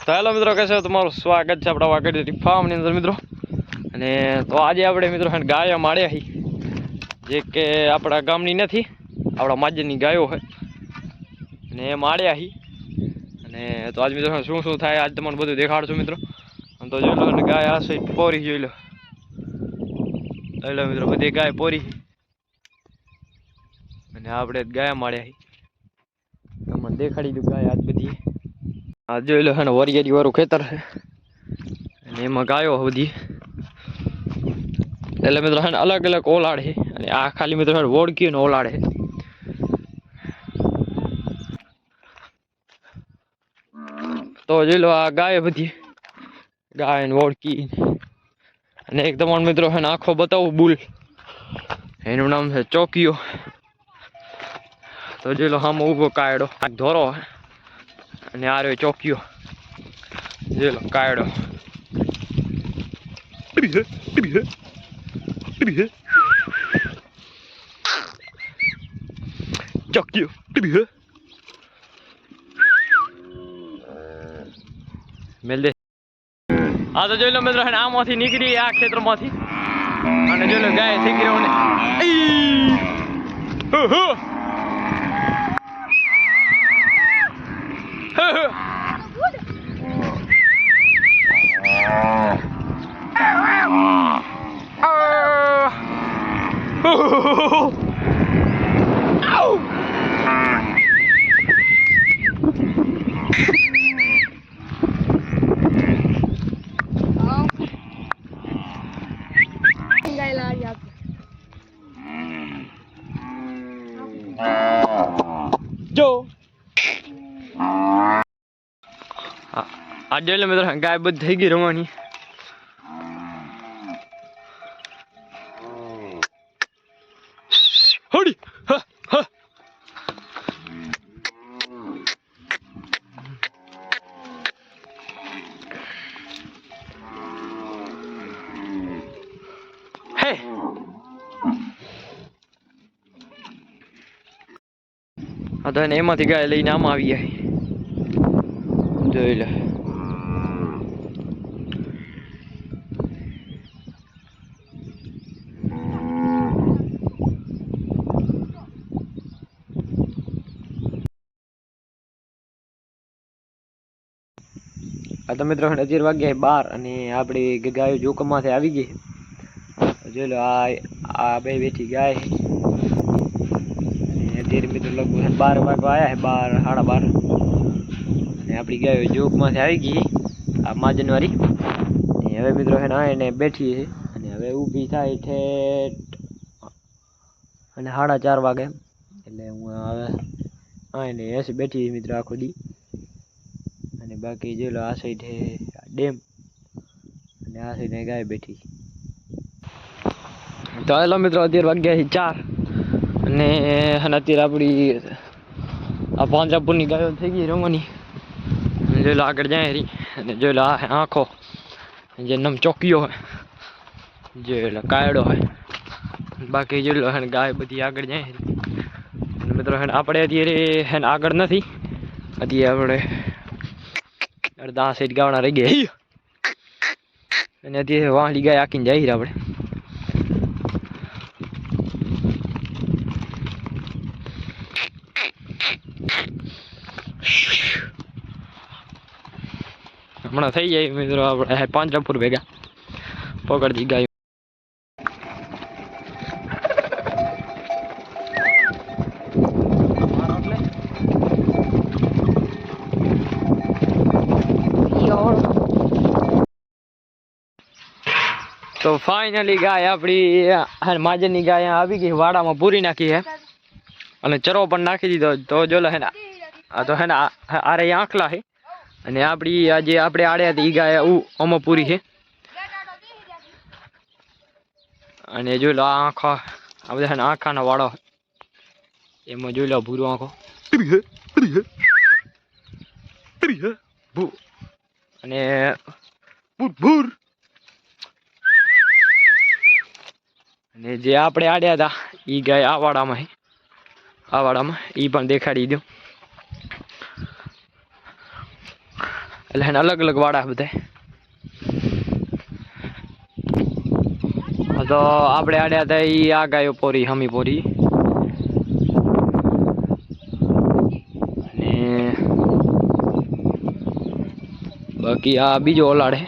તો હેલો મિત્રો, કહેશો તમારું સ્વાગત છે આપણા વાકેડી ફાર્મની અંદર મિત્રો. અને તો આજે આપણે મિત્રો ગાયો માળ્યા હી, જે કે આપણા ગામની નથી, આપણા માજની ગાયો હોય અને એ માળ્યા હી. અને તો આજ મિત્રો શું શું થાય આજ તમને બધું દેખાડશું મિત્રો. તો જોઈ લો, અને ગાય આ સાઈડ પોરી જોઈ લો મિત્રો, બધી ગાય પોરી અને આપણે ગાય માળ્યા હી. તમને દેખાડી દઉં ગાય આજ બધી. આ જોઈ લો હે ને વરિયાળી વાળું ખેતર છે અને એમાં ગાયો બધી. એટલે મિત્રો હે અલગ અલગ ઓલાડ છે અને આ ખાલી મિત્રો ઓળખી ને ઓલાડ છે. તો જોઈ લો આ ગાય બધી, ગાય ને ઓળખી. અને એક તમારો મિત્રો હે આખો બતાવું બુલ, એનું નામ છે ચોકીયો. તો જોઈ લો હામો ઉભો કાયડો ધોરો અને આ રહ્યો ચોકીયો. જોઈ લો કાયડો ચોકીયો. મેલ દે. હા તો જોઈ લો મિત્રો આમાંથી નીકળી આ ખેતરમાંથી અને જોઈ લો ગાય થઈ ગઈ ને જો આ જોઈ લો મિત્રો ગાય બધી થઈ ગઈ રમવાની. હોડી હે હા તો એમાંથી ગાય લઈને આમાં આવી જાય. જોઈ લે આ તો મિત્રો 11 વાગ્યા 12 અને આપણી ગાયો જોકમાંથી આવી ગઈ. જોઈ લો આ બે બેઠી ગાય અને અત્યારે મિત્રો લગભગ 12 વાગવા આવ્યા છે, 12 સાડા 12 અને આપણી ગાયો જોકમાંથી આવી ગઈ આ માજનવારી. હવે મિત્રો એને બેઠી છે અને હવે ઊભી થાય ઠેઠ અને 4:30 વાગે. એટલે હું હવે એને એસી બેઠી મિત્રો આખો દી. અને બાકી જોઈ લો આ સાઈડ ડેમ અને આ સાઈડ ગાય બેઠી. તો હેલો મિત્રો, 11 વાગ્યા 4 અને અત્યારે આપણી આ પાંજરાપુરની ગાયો થઈ ગઈ રમવાની. જોઈ લો આગળ જાય રહી અને જોઈ લો આ આંખો જે નમ ચોકીયો હોય, જોઈ લો કાયડો હોય. બાકી જોઈ લો ગાય બધી આગળ જાય રહી. અને મિત્રો આપણે અત્યારે આગળ નથી, અત્યારે આપણે અડધા સાઈડ ગાવડા રહી ગયા અને અત્યારે વાહલી ગાય આખીને જાય આપણે. હમણાં થઈ જાય મિત્રો આપણે પાંજરાપુર ભેગા પકડતી ગાય. તો ફાઇનલી ગાય આપણી માજરની ગાય આવી ગઈ, વાડામાં પૂરી નાખી છે અને ચરો પણ નાખી દીધો. તો જોલો હે ને આ તો હે ને આરે આંખલા છે અને આપણી આજે આપણે આડ્યા હતી એ ગાય આમાં પૂરી છે. અને જોઈ લો આ આંખા, આ બધા આંખાના વાળો એમાં જોઈ લો ભૂરો આંખો અને ભૂર. અને જે આપણે આડ્યા હતા એ ગાય આ વાડામાં એ પણ દેખાડી દઉં. એટલે એને અલગ અલગ વાડા બધા. તો આપણે આડ્યા હતા એ આ ગાયો પોરી હમી પોરી અને બાકી આ બીજો ઓલાડ હે.